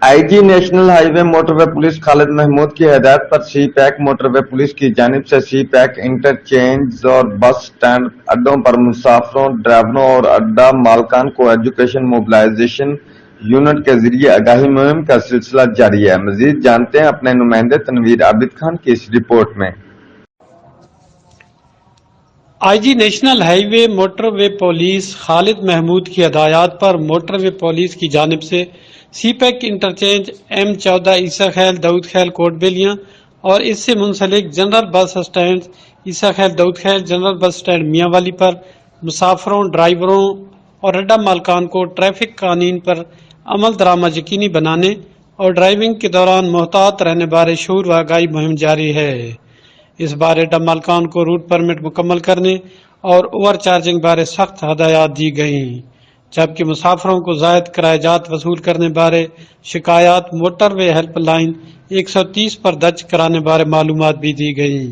آئی جی national high وے motor وے police خالد محمود کی ہدایت پر سی pack motor وے police کی جانب سے سی پیک انٹرچینج اور بس سٹینڈ اڈوں پر مسافروں، ڈرائیوروں اور اڈا مالکان کو ایجوکیشن موبلائزیشن یونٹ کے ذریعے آگاہی مہم کا سلسلہ جاری ہے۔ مزید جانتے ہیں اپنے نمائندے تنویر عابد خان کی اس رپورٹ میں۔ آئی جی نیشنل ہائی وے موٹر وے پولیس خالد محمود کی ہدایات پر موٹر وے پولیس کی جانب سے سی پیک انٹرچینج M14 عیسیٰ خیل داؤد خیل کوٹ بیلیاں اور اس سے منسلک جنرل بس اسٹینڈ عیسیٰ خیل داؤد خیل، جنرل بس اسٹینڈ میاں والی پر مسافروں، ڈرائیوروں اور اڈا مالکان کو ٹریفک قوانین پر عمل درآمد یقینی بنانے اور ڈرائیونگ کے دوران محتاط رہنے بارے شعور و آگاہی مہم جاری ہے۔ اس بارے اڈا مالکان کو روٹ پرمٹ مکمل کرنے اور اوور چارجنگ بارے سخت ہدایات دی گئیں، جبکہ مسافروں کو زائد کرایہ جات وصول کرنے بارے شکایات موٹر وے ہیلپ لائن 130 پر درج کرانے بارے معلومات بھی دی گئیں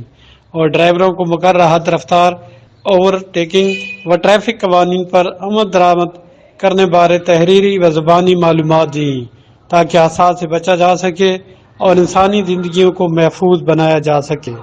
اور ڈرائیوروں کو مقررہ حد رفتار، اوور ٹیکنگ و ٹریفک قوانین پر عمل درآمد کرنے بارے تحریری و زبانی معلومات دیں تاکہ حادثات سے بچا جا سکے اور انسانی زندگیوں کو محفوظ بنایا جا سکے۔